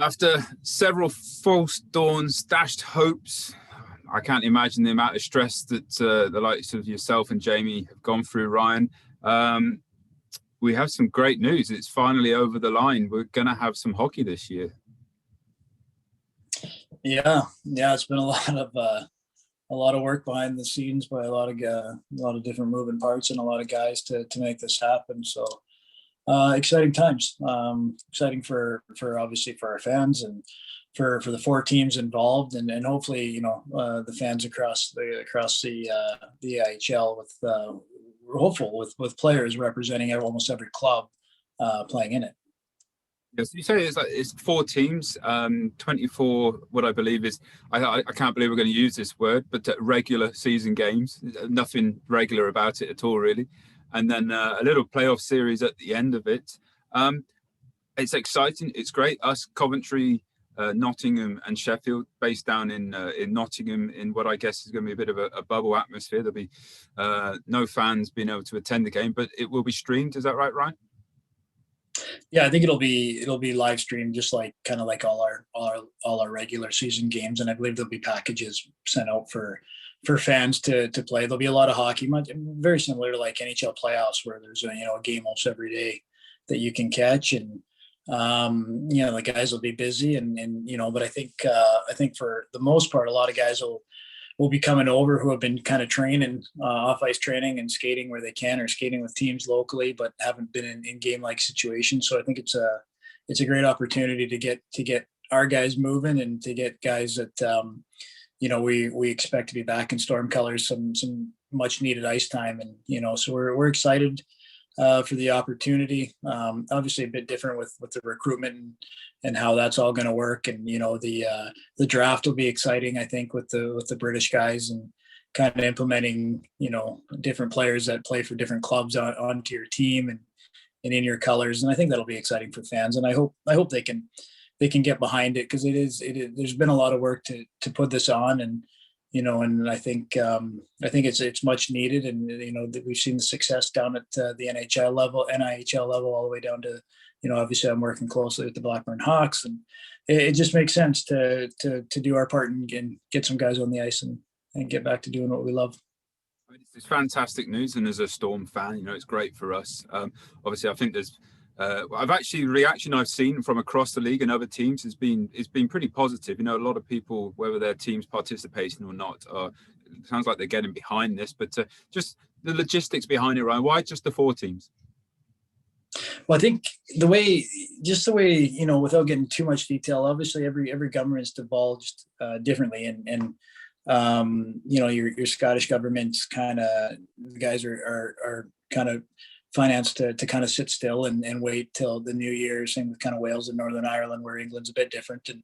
After several false dawns, dashed hopes, I can't imagine the amount of stress that the likes of yourself and Jamie have gone through, Ryan. Um, we have some great news. It's finally over the line. We're going to have some hockey this year. Yeah, it's been a lot of work behind the scenes by a lot of different moving parts and a lot of guys to make this happen. So exciting times. Exciting for obviously for our fans and for the four teams involved, and hopefully the fans across the EIHL with we're hopeful with players representing almost every club playing in it. Yes, you say it's four teams, 24. What I believe is, I can't believe we're going to use this word, but regular season games. Nothing regular about it at all, really. And then a little playoff series at the end of it. It's exciting. It's great. Us, Coventry, Nottingham, and Sheffield, based down in Nottingham, in what I guess is going to be a bit of a bubble atmosphere. There'll be no fans being able to attend the game, but it will be streamed. Is that right, Ryan? Yeah, I think it'll be live streamed, just like kind of like all our regular season games, and I believe there'll be packages sent out for fans to play. There'll be a lot of hockey, very similar to like NHL playoffs, where there's a game almost every day that you can catch, and the guys will be busy, and but I think for the most part, a lot of guys will be coming over who have been kind of training off ice training and skating where they can, or skating with teams locally, but haven't been in game like situations. So I think it's a great opportunity to get our guys moving and to get guys that we expect to be back in storm colors, some much needed ice time, and so we're excited for the opportunity. Obviously a bit different with the recruitment and how that's all going to work. And, the draft will be exciting, I think, with the British guys, and kind of implementing, different players that play for different clubs onto your team and in your colors. And I think that'll be exciting for fans. And I hope they can get behind it, because there's been a lot of work to put this on, and I think it's much needed, and that we've seen the success down at the NIHL level, all the way down to, obviously I'm working closely with the Blackburn Hawks, and it just makes sense to do our part and get some guys on the ice and get back to doing what we love. It's fantastic news, and as a Storm fan, it's great for us. Obviously, I think there's. Reaction I've seen from across the league and other teams has been pretty positive. A lot of people, whether their team's participating or not, it sounds like they're getting behind this. But just the logistics behind it, Ryan. Why just the four teams? Well, I think the way, without getting too much detail, obviously every government's divulged differently, and your Scottish government's kind of, the guys are kind of financed to kind of sit still and wait till the new year. Same with kind of Wales and Northern Ireland, where England's a bit different, and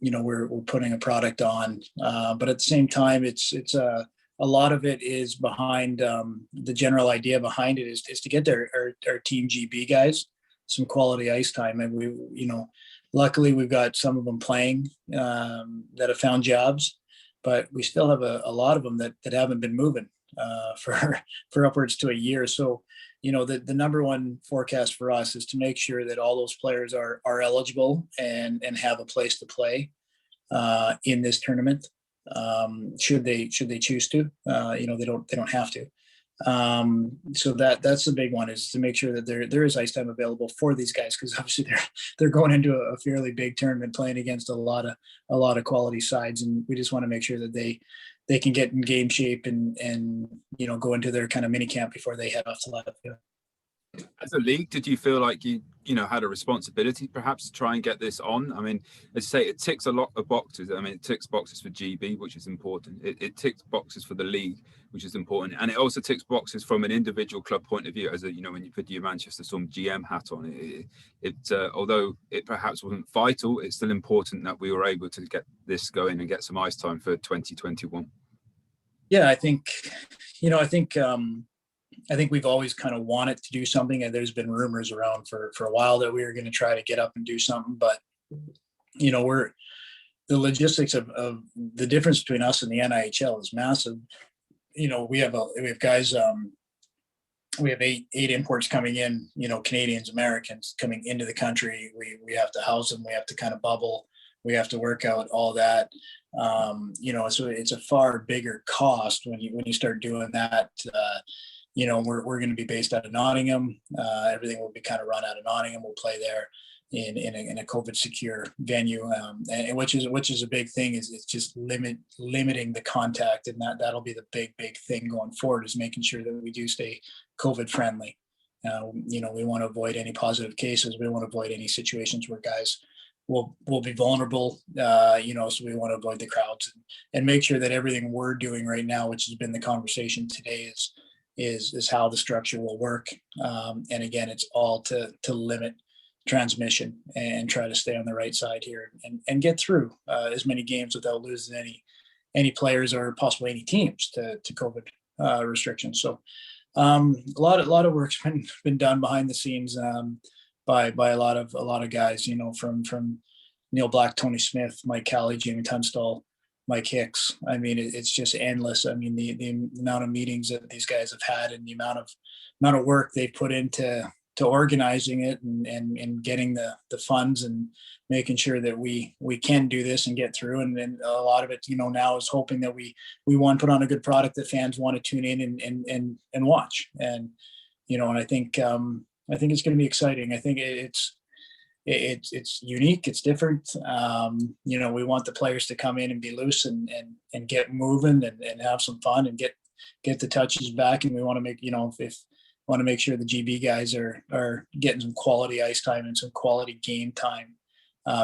we're putting a product on, but at the same time, it's a lot of it is behind, the general idea behind it is to get our Team GB guys some quality ice time. And we, luckily we've got some of them playing that have found jobs, but we still have a lot of them that haven't been moving for upwards to a year. So, the number one forecast for us is to make sure that all those players are eligible and have a place to play in this tournament. Should they choose to, they don't have to. So that's the big one, is to make sure that there is ice time available for these guys, because obviously they're going into a fairly big tournament, playing against a lot of quality sides, and we just want to make sure that they can get in game shape and go into their kind of mini camp before they head off to Latvia. As a league, did you feel like you had a responsibility perhaps to try and get this on? I mean, as I say, it ticks a lot of boxes. I mean, it ticks boxes for GB, which is important. It ticks boxes for the league, which is important, and it also ticks boxes from an individual club point of view. As when you put your Manchester Storm GM hat on, although it perhaps wasn't vital, it's still important that we were able to get this going and get some ice time for 2021. Yeah, I think we've always kind of wanted to do something, and there's been rumors around for a while that we were going to try to get up and do something. But, we're the logistics of the difference between us and the NIHL is massive. We have guys we have eight imports coming in, Canadians, Americans coming into the country. We have to house them. We have to kind of bubble. We have to work out all that. So it's a far bigger cost when you start doing that. We're going to be based out of Nottingham. Everything will be kind of run out of Nottingham. We'll play there in a COVID secure venue, and which is a big thing. Is it's just limiting the contact, and that'll be the big thing going forward, is making sure that we do stay COVID friendly. We want to avoid any positive cases. We want to avoid any situations where guys will be vulnerable. So we want to avoid the crowds and make sure that everything we're doing right now, which has been the conversation today, is how the structure will work. And again, it's all to limit transmission and try to stay on the right side here and get through as many games without losing any players or possibly any teams to COVID restrictions. So a lot of work's been done behind the scenes by a lot of guys, from Neil Black, Tony Smith, Mike Calley, Jamie Tunstall, Mike Hicks. I mean, it's just endless. I mean, the amount of meetings that these guys have had and the amount of work they've put into organizing it and getting the funds and making sure that we can do this and get through. And then a lot of it, now is hoping that we want to put on a good product that fans want to tune in and watch. And, and I think it's going to be exciting. I think it's unique. It's different. We want the players to come in and be loose and get moving and have some fun and get the touches back. And we want to make, want to make sure the GB guys are getting some quality ice time and some quality game time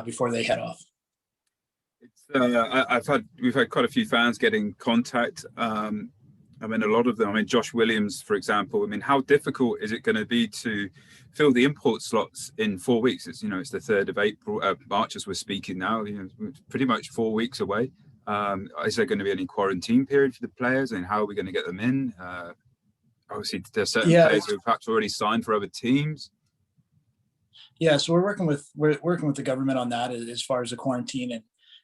before they head off. We've had quite a few fans get in contact. A lot of them. Josh Williams, for example. How difficult is it going to be to fill the import slots in 4 weeks? It's the 3rd of April, March as we're speaking now. Pretty much 4 weeks away. Is there going to be any quarantine period for the players, and how are we going to get them in? Obviously, there's certain players who have perhaps already signed for other teams. Yeah, so we're working with the government on that as far as the quarantine, and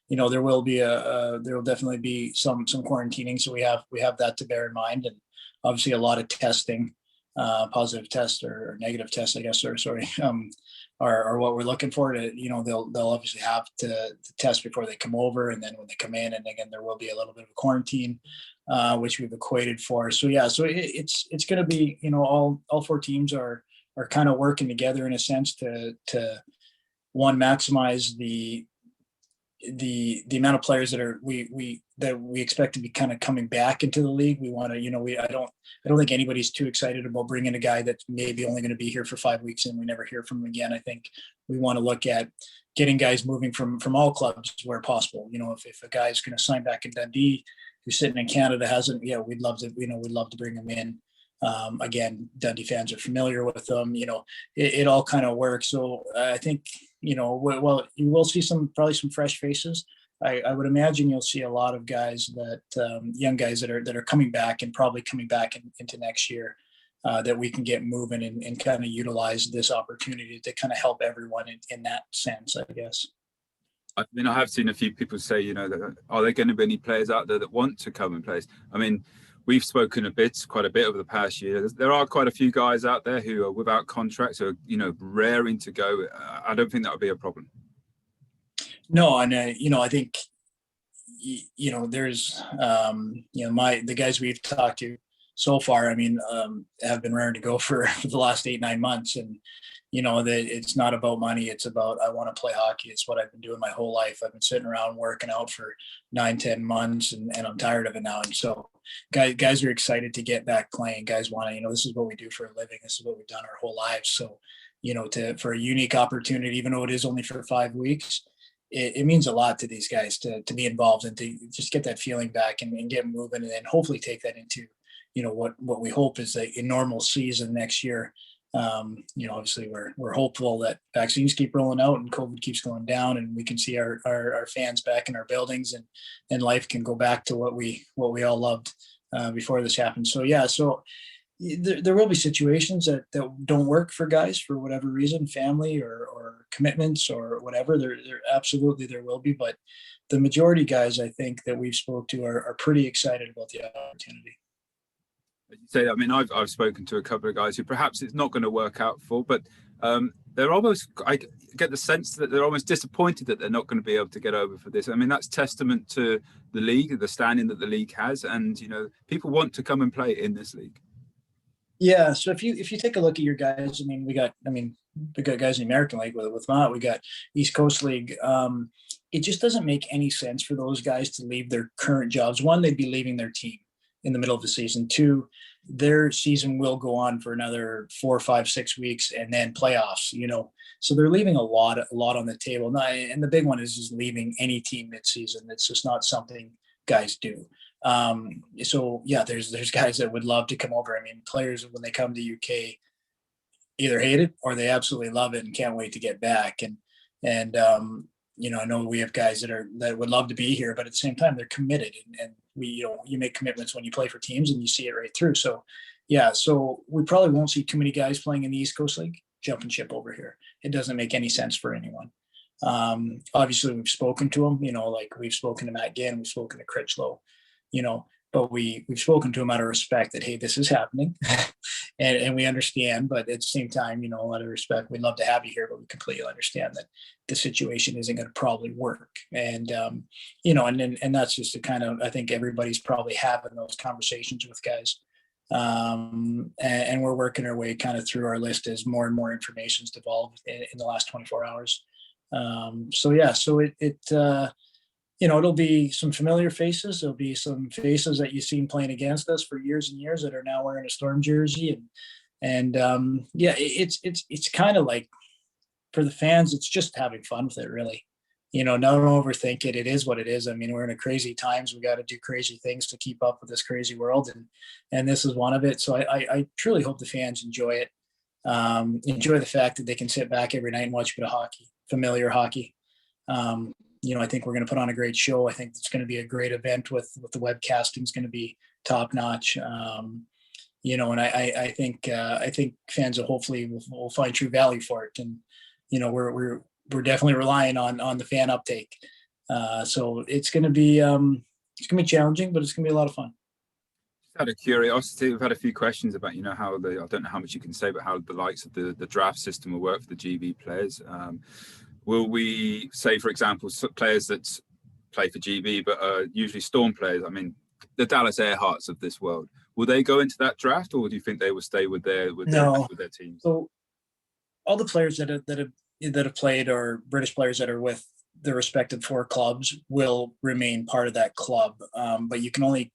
there will definitely be some quarantining. So we have that to bear in mind, and obviously a lot of testing, positive tests or negative tests, I guess, are what we're looking for. They'll obviously have to test before they come over, and then when they come in, and again there will be a little bit of a quarantine, which we've equated for. So yeah, so it's going to be all 4 teams are kind of working together in a sense to one, maximize the amount of players that we expect to be kind of coming back into the league. We want to, I don't think anybody's too excited about bringing a guy that's maybe only going to be here for 5 weeks and we never hear from him again. I think we want to look at getting guys moving from all clubs where possible. If a guy's going to sign back in Dundee, who's sitting in Canada, hasn't, we'd love to bring him in. Again, Dundee fans are familiar with them. It all kind of works. So I think, well, you will see probably some fresh faces. I would imagine you'll see a lot of guys young guys that are coming back and probably coming back into next year, that we can get moving and kind of utilize this opportunity to kind of help everyone in that sense, I guess. I have seen a few people say, that, are there going to be any players out there that want to come and play? We've spoken quite a bit over the past year. There are quite a few guys out there who are without contracts, or raring to go. I don't think that would be a problem. No, and I think there's the guys we've talked to so far, have been raring to go for the last 8-9 months, and that it's not about money. It's about, I want to play hockey. It's what I've been doing my whole life. I've been sitting around working out for 9-10 months, and I'm tired of it now. And so guys are excited to get back playing. Guys want to, this is what we do for a living. This is what we've done our whole lives. So, for a unique opportunity, even though it is only for 5 weeks, it means a lot to these guys to be involved and to just get that feeling back and get moving, and then hopefully take that into, what we hope is a normal season next year. Obviously we're hopeful that vaccines keep rolling out and COVID keeps going down, and we can see our fans back in our buildings, and life can go back to what we all loved before this happened. So yeah, so there will be situations that don't work for guys for whatever reason, family or commitments or whatever. There absolutely there will be, but the majority guys I think that we've spoke to are pretty excited about the opportunity. As you say, I mean, I've spoken to a couple of guys who perhaps it's not going to work out for, but they're almost, I get the sense that they're almost disappointed that they're not going to be able to get over for this. I mean, that's testament to the league, the standing that the league has, and people want to come and play in this league. Yeah, so if you take a look at your guys, we got guys in the American League with Matt, we got East Coast League. It just doesn't make any sense for those guys to leave their current jobs. One, they'd be leaving their team in the middle of the season. Two, their season will go on for another 4, 5, 6 weeks, and then playoffs. So they're leaving a lot on the table. And the big one is just leaving any team mid-season. It's just not something guys do. So yeah, there's guys that would love to come over. I mean, players when they come to UK either hate it or they absolutely love it and can't wait to get back. And I know we have guys that would love to be here, but at the same time they're committed, and you make commitments when you play for teams and you see it right through. So yeah, so we probably won't see too many guys playing in the East Coast League jumping ship over here. It doesn't make any sense for anyone. Obviously we've spoken to them, like we've spoken to Matt Ginn, we've spoken to Critchlow, but we've spoken to him out of respect that, hey, this is happening and we understand, but at the same time, a lot of respect, we'd love to have you here, but we completely understand that the situation isn't going to probably work. And, and that's just the kind of, I think everybody's probably having those conversations with guys. And we're working our way kind of through our list as more and more information's devolved in the last 24 hours. So it'll be some familiar faces. There'll be some faces that you've seen playing against us for years and years that are now wearing a Storm jersey. And it's kind of like, for the fans, it's just having fun with it, really. Don't overthink it. It is what it is. I mean, we're in a crazy times. We got to do crazy things to keep up with this crazy world. And this is one of it. So I truly hope the fans enjoy it. Enjoy the fact that they can sit back every night and watch a bit of hockey, familiar hockey. I think we're going to put on a great show. I think it's going to be a great event with the webcasting is going to be top notch. And I think fans will hopefully will find true value for it. And, we're definitely relying on the fan uptake. So it's going to be challenging, but it's going to be a lot of fun. Out of curiosity, we've had a few questions about, how I don't know how much you can say, but how the likes of the draft system will work for the GB players. Will we say, for example, players that play for GB but are usually Storm players? I mean, the Dallas Earharts of this world, will they go into that draft, or do you think they will stay with their teams? So all the players that have played, or British players that are with their respective 4 clubs, will remain part of that club. But you can only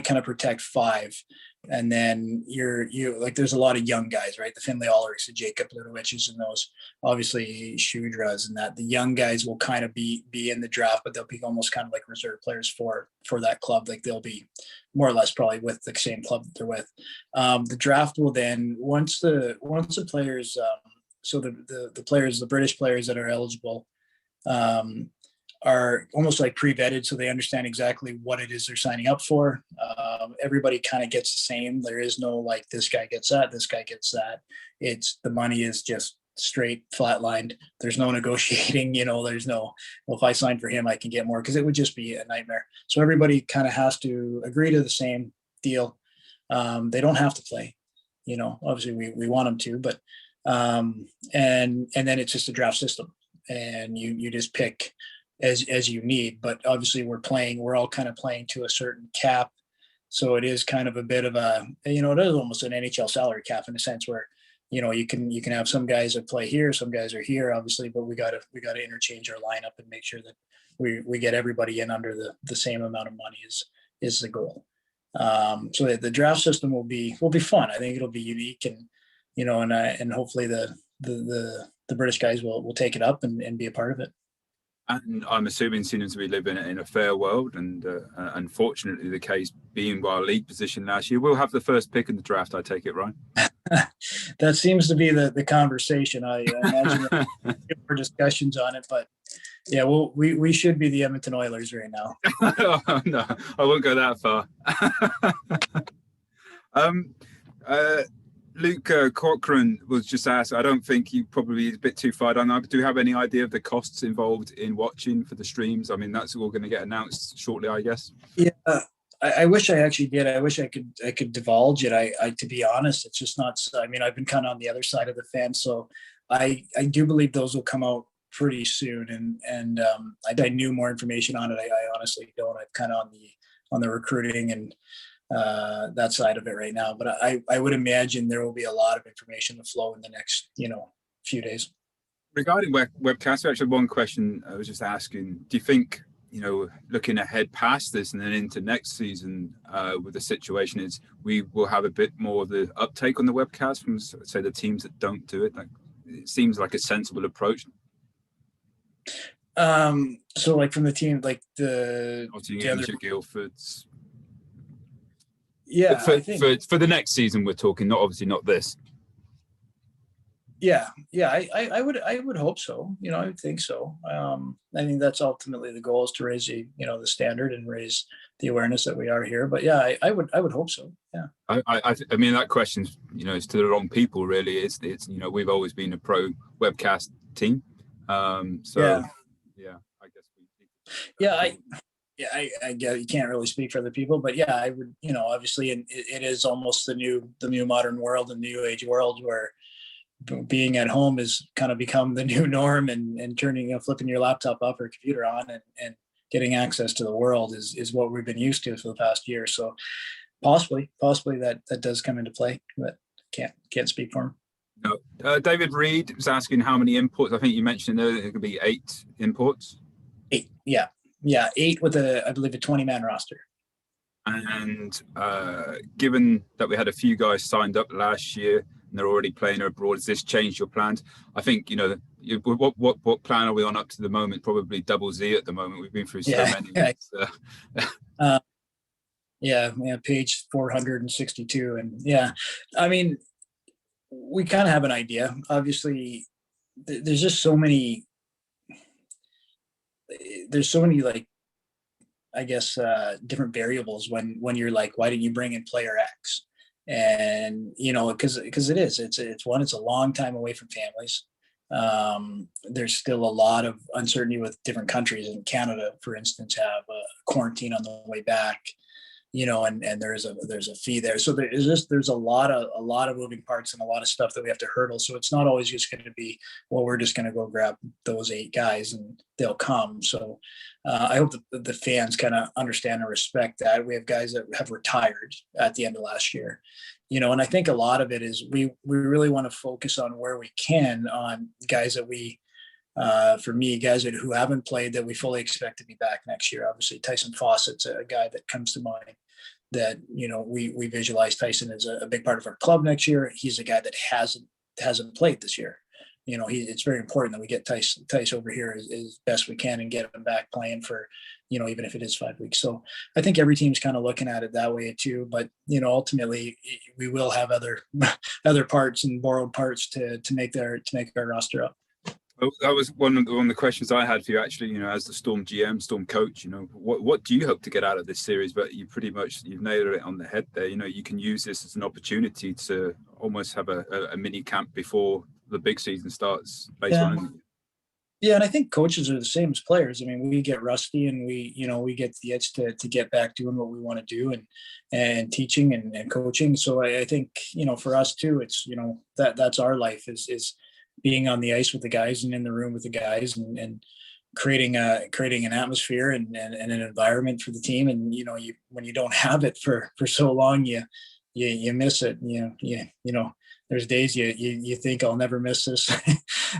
kind of protect 5. And then there's a lot of young guys, right? The Finlay Ulrichs, the Jacob Ludowicz's, and those obviously Shudras, and that the young guys will kind of be in the draft, but they'll be almost kind of like reserve players for that club. Like they'll be more or less probably with the same club that they're with. The draft will then, once the players, so the players, the British players that are eligible, are almost like pre-vetted, so they understand exactly what it is they're signing up for. Everybody kind of gets the same. There is no like, this guy gets that, this guy gets that. It's the money is just straight flatlined. There's no negotiating, there's no, well, if I sign for him, I can get more, because it would just be a nightmare. So everybody kind of has to agree to the same deal. They don't have to play, obviously we want them to, but and then it's just a draft system, and you just pick as you need. But obviously we're all kind of playing to a certain cap. So it is kind of a bit of a, it is almost an NHL salary cap in a sense where, you can have some guys that play here, some guys are here, obviously, but we got to interchange our lineup and make sure that we get everybody in under the same amount of money is the goal. So the draft system will be fun. I think it'll be unique, and, and hopefully the British guys will take it up and be a part of it. And I'm assuming, seeing as we live in a fair world, and unfortunately the case being our league position last year, we'll have the first pick in the draft, I take it, right? That seems to be the conversation. I imagine more discussions on it, but yeah, we should be the Edmonton Oilers right now. Oh, no, I won't go that far. Luke Corcoran was just asked, I don't think you probably is a bit too far down. Do you have any idea of the costs involved in watching for the streams? I mean, that's all going to get announced shortly, I guess. Yeah, I wish I actually did. I wish I could divulge it. I to be honest, it's just not. I mean, I've been kind of on the other side of the fence, so I do believe those will come out pretty soon. And I knew more information on it. I honestly don't. I'm kind of on the recruiting and that side of it right now. But I would imagine there will be a lot of information to flow in the next few days. Regarding webcast, actually, one question I was just asking: do you think, looking ahead past this and then into next season, with the situation is we will have a bit more of the uptake on the webcast from, say, the teams that don't do it? Like, it seems like a sensible approach. So like from the team, like the Nottingham, Guildfords. Yeah, I think for the next season we're talking, not obviously not this. Yeah, I would hope so. I would think so. I mean, that's ultimately the goal, is to raise the standard and raise the awareness that we are here. But yeah, I would hope so. Yeah. I mean, that question's is to the wrong people, really. It's we've always been a pro webcast team. So yeah, I guess I get, you can't really speak for other people, but yeah, I would, obviously, and it is almost the new modern world and new age world where being at home has kind of become the new norm, and turning, flipping your laptop up or computer on and getting access to the world is what we've been used to for the past year. So possibly that does come into play, but can't speak for him. No. David Reed was asking how many imports. I think you mentioned there could be 8 imports. 8, yeah, 8 with I believe a 20-man roster. And given that we had a few guys signed up last year and they're already playing abroad, has this changed your plans? I think what plan are we on up to the moment? Probably double Z at the moment. We've been through so many. Yeah, page 462, and yeah, I mean, we kind of have an idea. Obviously, there's just so many. There's so many, like, I guess, different variables when you're like, why didn't you bring in player X? And because it's a long time away from families. There's still a lot of uncertainty with different countries. In Canada, for instance, have a quarantine on the way back, and there's a fee there. So there's a lot of moving parts and a lot of stuff that we have to hurdle. So it's not always just going to be, well, we're just going to go grab those 8 guys and they'll come. So I hope that the fans kind of understand and respect that. We have guys that have retired at the end of last year, and I think a lot of it is we really want to focus on where we can on guys that for me, guys who haven't played that we fully expect to be back next year. Obviously, Tyson Fawcett's a guy that comes to mind that, we visualize Tyson as a big part of our club next year. He's a guy that hasn't played this year. It's very important that we get Tyson over here as best we can and get him back playing for, even if it is 5 weeks. So I think every team's kind of looking at it that way too. But, ultimately we will have other parts and borrowed parts to make our roster up. Well, that was one of the questions I had for you, actually. As the Storm GM, Storm coach, what do you hope to get out of this series? But you've nailed it on the head there. You can use this as an opportunity to almost have a mini camp before the big season starts. Yeah, and I think coaches are the same as players. I mean, we get rusty, and we get the itch to get back doing what we want to do, and teaching and coaching. So I think for us too, it's that's our life is being on the ice with the guys and in the room with the guys and creating an atmosphere and an environment for the team. And when you don't have it for so long, you miss it. There's days you think, I'll never miss this.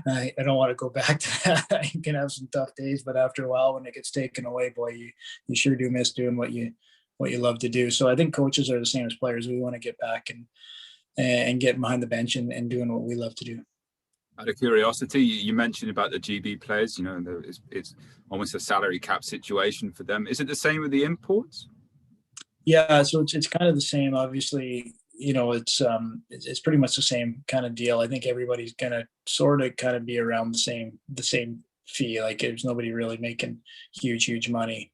I don't want to go back to that. You can have some tough days, but after a while, when it gets taken away, boy, you sure do miss doing what you love to do. So I think coaches are the same as players. We want to get back and get behind the bench and doing what we love to do. Out of curiosity, you mentioned about the GB players. It's almost a salary cap situation for them. Is it the same with the imports? Yeah, so it's kind of the same. Obviously, it's pretty much the same kind of deal. I think everybody's gonna sort of kind of be around the same fee. Like, there's nobody really making huge money.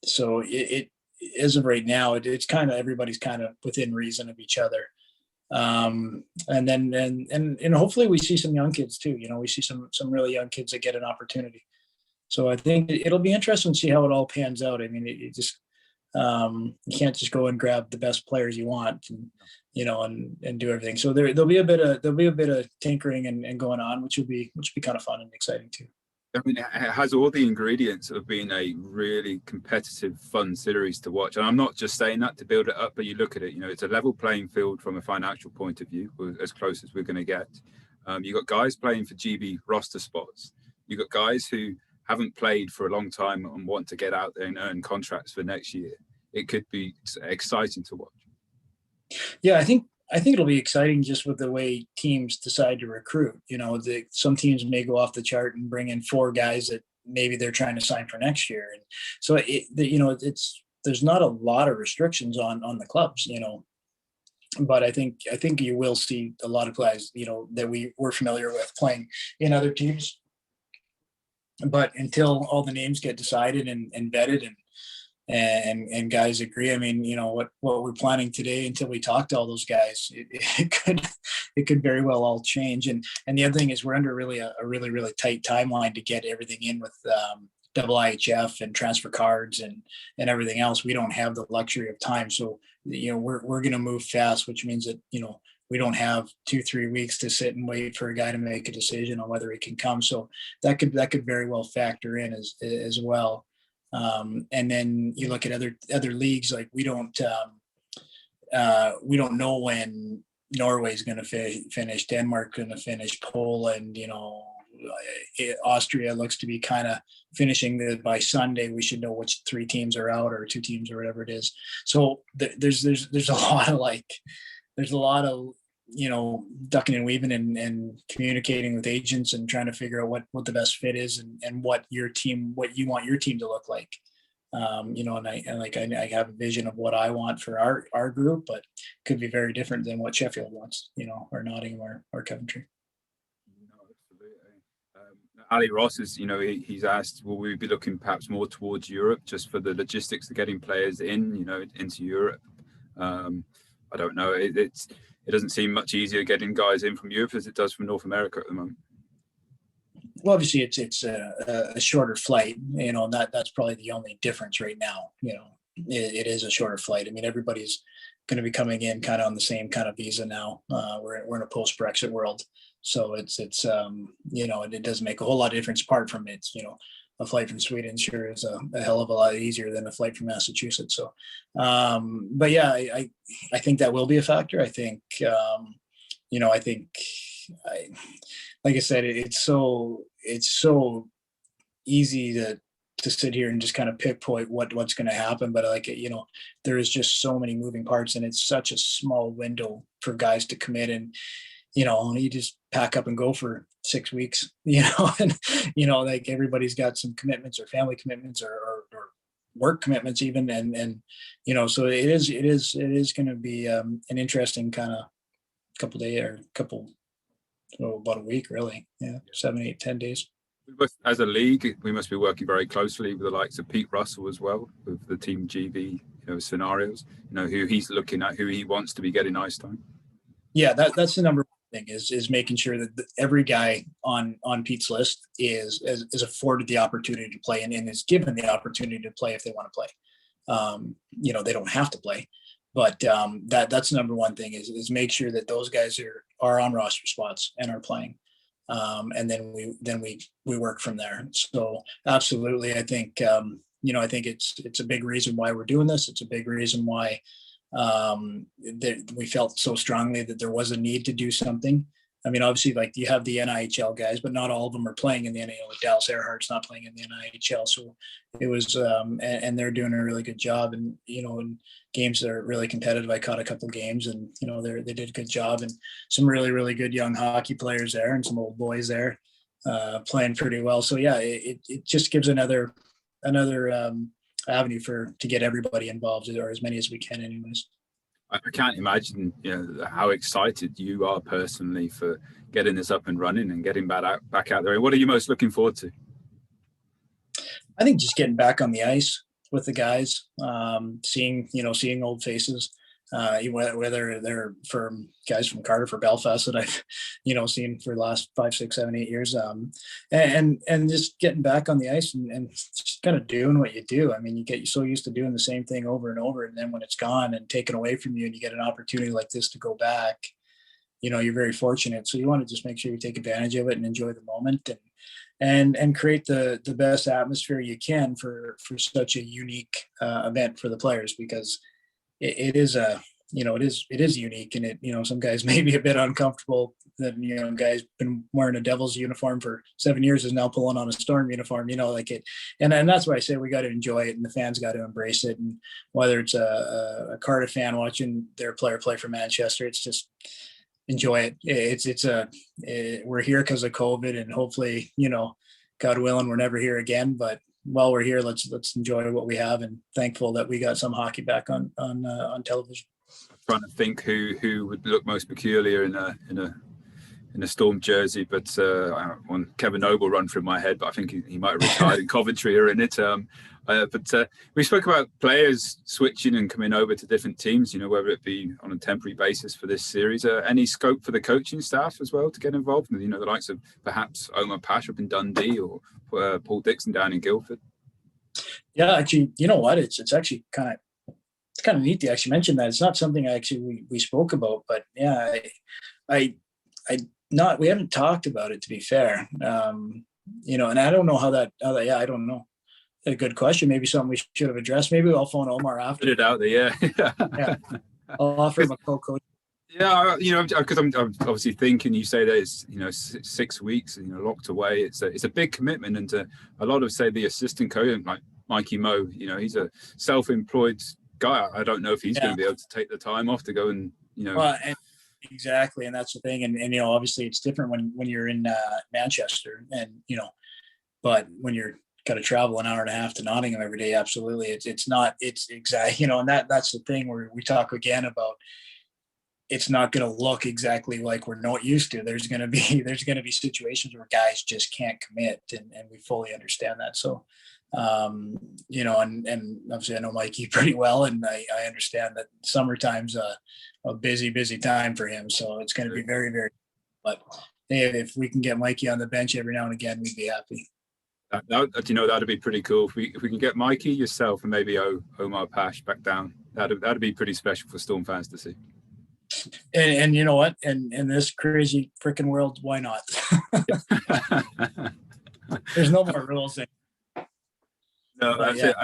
So it as of right now, it's kind of, everybody's kind of within reason of each other. And hopefully we see some young kids too. We see some really young kids that get an opportunity. So I think it'll be interesting to see how it all pans out. I mean, You can't just go and grab the best players you want, and and do everything. So there'll be a bit of tinkering and going on, which will be kind of fun and exciting too. I mean, it has all the ingredients of being a really competitive, fun series to watch. And I'm not just saying that to build it up, but you look at it, it's a level playing field from a financial point of view, as close as we're going to get. You've got guys playing for GB roster spots. You've got guys who haven't played for a long time and want to get out there and earn contracts for next year. It could be exciting to watch. Yeah, I think it'll be exciting just with the way teams decide to recruit. Some teams may go off the chart and bring in 4 guys that maybe they're trying to sign for next year, and so there's not a lot of restrictions on the clubs. But I think you will see a lot of guys that we were familiar with playing in other teams. But until all the names get decided and vetted and guys agree, I mean, what we're planning today, until we talk to all those guys, it could very well all change. And the other thing is, we're under a really tight timeline to get everything in with EIHL and transfer cards and everything else. We don't have the luxury of time, so we're going to move fast, which means that we don't have 2-3 weeks to sit and wait for a guy to make a decision on whether he can come. So that could very well factor in as well. And then you look at other leagues, like we don't know when Norway's going to finish, Denmark going to finish, Poland, Austria looks to be kind of finishing by Sunday. We should know which 3 teams are out, or 2 teams, or whatever it is. So there's a lot of ducking and weaving and communicating with agents and trying to figure out what the best fit is and what you want your team to look like. And I have a vision of what I want for our group, but could be very different than what Sheffield wants, or Nottingham or Coventry. No, absolutely. Ali Ross is, he's asked, will we be looking perhaps more towards Europe just for the logistics of getting players into Europe? I don't know. It doesn't seem much easier getting guys in from Europe as it does from North America at the moment. Well, obviously it's a shorter flight, and that's probably the only difference right now. It is a shorter flight. I mean, everybody's going to be coming in kind of on the same kind of visa now. We're in a post-Brexit world, so it's it doesn't make a whole lot of difference apart from it's a flight from Sweden sure is a hell of a lot easier than a flight from Massachusetts. So, but yeah, I think that will be a factor. I think, like I said, it's so easy to sit here and just kind of pinpoint what's going to happen. But there is just so many moving parts, and it's such a small window for guys to commit, and you just pack up and go for 6 weeks, and like everybody's got some commitments or family commitments or work commitments even, and so it is going to be an interesting kind of couple days or about a week, really. 7, 8, 10 days. As a league, we must be working very closely with the likes of Pete Russell as well, with the Team GB scenarios, who he's looking at, who he wants to be getting ice time. Yeah, that's the number one thing is making sure that every guy on Pete's list is afforded the opportunity to play and is given the opportunity to play if they want to play. They don't have to play, but that's the number one thing is make sure that those guys are on roster spots and are playing. And then we work from there. So absolutely, I think I think it's a big reason why we're doing this. It's a big reason why we felt so strongly that there was a need to do something. I mean, obviously, like you have the NIHL guys, but not all of them are playing in the NIHL. Like Dallas Earhart's not playing in the NIHL, so it was, and they're doing a really good job. And in games that are really competitive, I caught a couple games, and they did a good job. And some really, really good young hockey players there, and some old boys there playing pretty well. So yeah, it just gives another avenue to get everybody involved, or as many as we can, anyways. I can't imagine how excited you are personally for getting this up and running and getting back out there. What are you most looking forward to? I think just getting back on the ice with the guys, seeing old faces, whether they're from guys from Cardiff or Belfast that I've, seen for the last 5, 6, 7, 8 years. And just getting back on the ice and just kind of doing what you do. I mean, you get so used to doing the same thing over and over, and then when it's gone and taken away from you, and you get an opportunity like this to go back, you're very fortunate. So you want to just make sure you take advantage of it and enjoy the moment, and create the best atmosphere you can for such a unique event for the players, because it is unique, and some guys may be a bit uncomfortable that, guys been wearing a Devils uniform for 7 years is now pulling on a Storm uniform, like it. And that's why I say we got to enjoy it, and the fans got to embrace it. And whether it's a Cardiff fan watching their player play for Manchester, it's just enjoy it. We're here because of COVID, and hopefully, God willing, we're never here again. But while we're here, let's enjoy what we have, and thankful that we got some hockey back on television. I'm trying to think who would look most peculiar in a Storm jersey, but on Kevin Noble run through my head, but I think he might have retired in Coventry or in it. But we spoke about players switching and coming over to different teams, whether it be on a temporary basis for this series. Any scope for the coaching staff as well to get involved? The likes of perhaps Omar Pash up in Dundee, or Paul Dixon down in Guildford. Yeah, actually, you know what? It's actually kind of neat to actually mention that. It's not something we spoke about, but yeah, we haven't talked about it, to be fair. And I don't know how that. Yeah, I don't know. A good question. Maybe something we should have addressed. Maybe I'll phone Omar after. Put it out there, yeah. Yeah. I'll offer him a co-coach. Yeah, because I'm obviously thinking, you say that it's 6 weeks, locked away. It's a big commitment, and a lot of, say, the assistant coach like Mikey Moe, he's a self-employed guy. I don't know if he's going to be able to take the time off to go and Well, exactly, and that's the thing, and obviously it's different when you're in Manchester, and but when you're got to travel an hour and a half to Nottingham every day, absolutely, it's exactly, and that's the thing where we talk again about. It's not going to look exactly like we're not used to. There's going to be situations where guys just can't commit, and we fully understand that. So, and obviously I know Mikey pretty well, and I understand that summertime's a busy time for him. So it's going to be very, very, but hey, if we can get Mikey on the bench every now and again, we'd be happy. That'd be pretty cool. If we can get Mikey, yourself, and maybe Omar Pash back down, that'd be pretty special for Storm fans to see. And you know what? And in this crazy freaking world, why not? There's no more rules. No, that's it.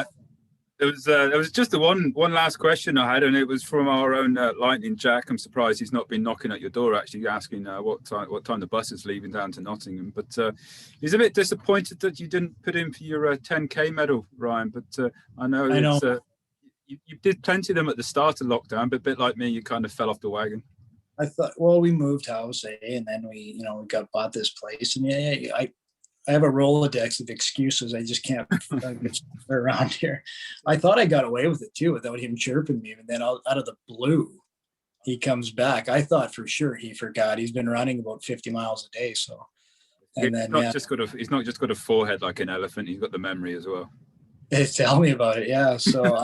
There was just the one last question I had, and it was from our own Lightning Jack. I'm surprised he's not been knocking at your door, actually asking what time the bus is leaving down to Nottingham. But he's a bit disappointed that you didn't put in for your 10K medal, Ryan. But I know. You did plenty of them at the start of lockdown, but a bit like me, you kind of fell off the wagon. I thought, well, we moved house, and then we bought this place, and I have a Rolodex of excuses. I just can't get around here. I thought I got away with it too, without him chirping me, and then out of the blue, he comes back. I thought for sure he forgot. He's been running about 50 miles a day, so. And he's not just got a forehead like an elephant. He's got the memory as well. Tell me about it. Yeah, so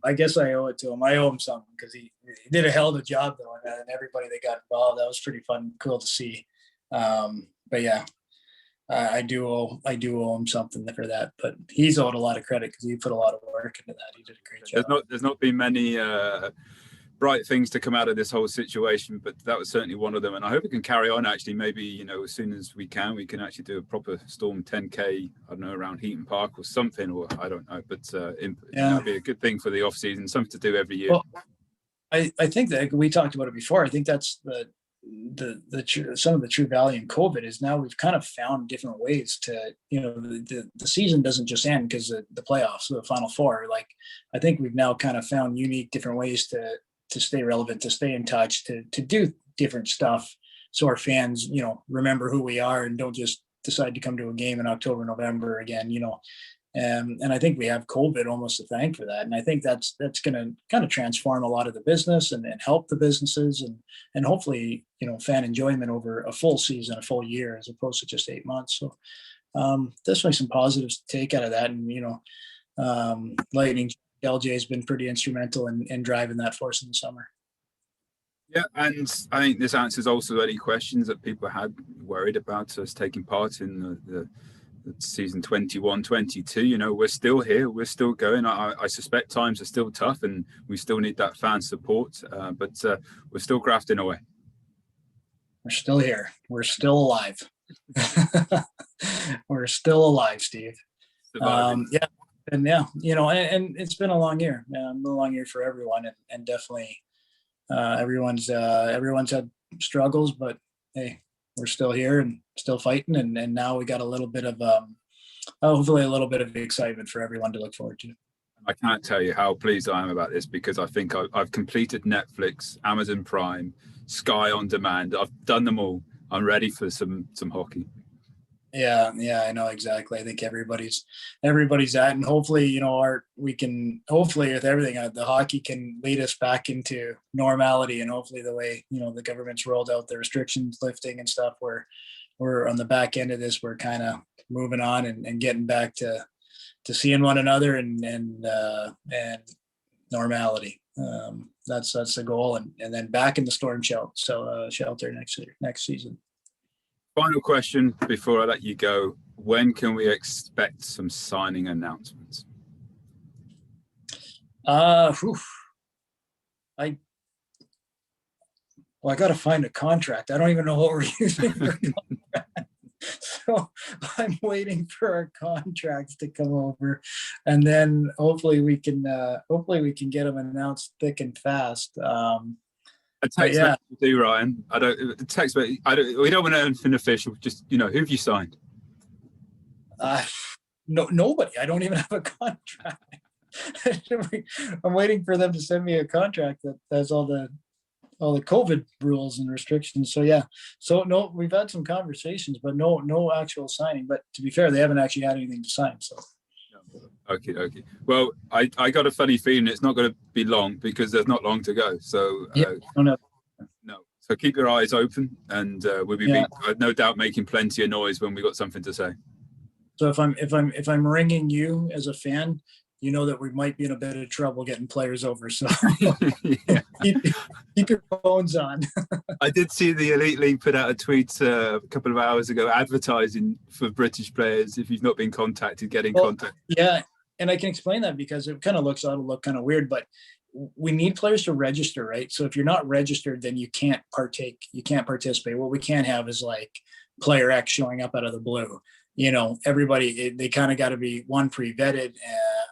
I guess I owe it to him. I owe him something, because he did a hell of a job though, and everybody that got involved, that was pretty fun, cool to see. But yeah, I do owe him something for that. But he's owed a lot of credit, because he put a lot of work into that. He did a great job. There's not been many bright things to come out of this whole situation, but that was certainly one of them. And I hope it can carry on. Actually, maybe as soon as we can actually do a proper Storm 10K. I don't know, around Heaton Park or something, or I don't know. But it'd be a good thing for the off season, something to do every year. Well, I think that we talked about it before. I think that's some of the true value in COVID is now we've kind of found different ways to, the season doesn't just end because of the playoffs, the Final Four. Like, I think we've now kind of found unique different ways to stay relevant, to stay in touch, to do different stuff, so our fans, remember who we are and don't just decide to come to a game in October, November again, and I think we have COVID almost to thank for that. And I think that's going to kind of transform a lot of the business and help the businesses and hopefully, fan enjoyment over a full season, a full year, as opposed to just 8 months. So definitely some positives to take out of that. And, Lightning LJ has been pretty instrumental in driving that for us in the summer. Yeah, and I think this answers also any questions that people had worried about us taking part in the season 21-22. You know, we're still here, we're still going. I suspect times are still tough and we still need that fan support, but we're still grafting away. We're still here, we're still alive. We're still alive, Steve. Yeah, and yeah, you know, and it's been a long year, a long year for everyone, and definitely everyone's had struggles, but hey, we're still here and still fighting, and now we got a little bit of hopefully a little bit of excitement for everyone to look forward to. I can't tell you how pleased I am about this, because I think I've completed Netflix, Amazon Prime, Sky on Demand. I've done them all. I'm ready for some hockey. Yeah, I know exactly. I think everybody's at, and hopefully, you know, we can hopefully with everything, the hockey can lead us back into normality, and hopefully the way, you know, the government's rolled out the restrictions lifting and stuff, we're on the back end of this, we're kind of moving on and getting back to seeing one another and normality. That's the goal, and then back in the storm shelter next season. Final question before I let you go. When can we expect some signing announcements? I got to find a contract. I don't even know what we're using for a contract. So I'm waiting for our contracts to come over, and then hopefully we can get them announced thick and fast. A text message to do, Ryan. We don't want anything official. Just, you know, who have you signed? No, nobody. I don't even have a contract. I'm waiting for them to send me a contract that has all the COVID rules and restrictions. So yeah. So no, we've had some conversations, but no actual signing. But to be fair, they haven't actually had anything to sign. So. Okay. Well, I got a funny feeling it's not going to be long, because there's not long to go. So no. So keep your eyes open, and we'll be no doubt making plenty of noise when we got something to say. So if I'm ringing you as a fan, you know that we might be in a bit of trouble getting players over. So keep your phones on. I did see the Elite League put out a tweet a couple of hours ago advertising for British players. If you've not been contacted, get in contact. Yeah, and I can explain that because it kind of look kind of weird, but we need players to register, right? So if you're not registered, then you can't participate. What we can't have is like player X showing up out of the blue. You know, everybody, they kind of got to be pre-vetted,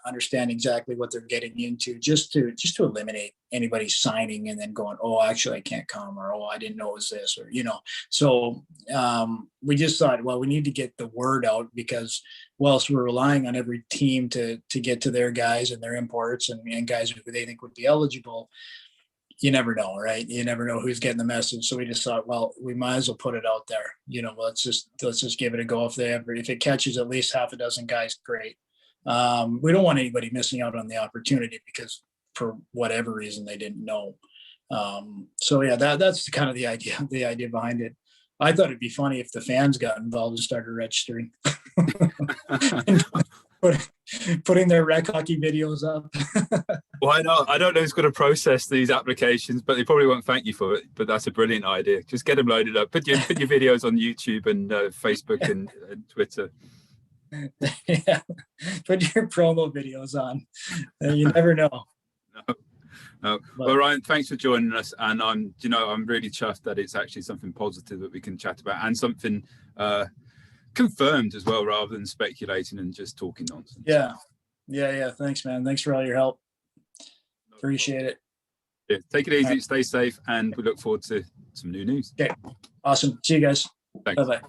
understand exactly what they're getting into, just to eliminate anybody signing and then going, oh, actually I can't come, or oh, I didn't know it was this, or, you know. So we just thought, well, we need to get the word out, because whilst we're relying on every team to get to their guys and their imports and guys who they think would be eligible, you never know, right? You never know who's getting the message. So we just thought, well, we might as well put it out there. You know, let's just give it a go. If it catches at least half a dozen guys, great. We don't want anybody missing out on the opportunity because for whatever reason they didn't know. So yeah, that's kind of the idea behind it. I thought it'd be funny if the fans got involved and started registering. Putting their rec hockey videos up. Well, I don't know who's going to process these applications, but they probably won't thank you for it. But that's a brilliant idea. Just get them loaded up. Put your videos on YouTube and Facebook and Twitter. Yeah, put your promo videos on. You never know. No. Well, Ryan, thanks for joining us, and I'm really chuffed that it's actually something positive that we can chat about, and something confirmed as well, rather than speculating and just talking nonsense. Yeah. Thanks, man. Thanks for all your help. Appreciate it. Yeah, take it easy, stay safe, and we look forward to some new news. Okay, awesome. See you guys. Thanks. Bye-bye.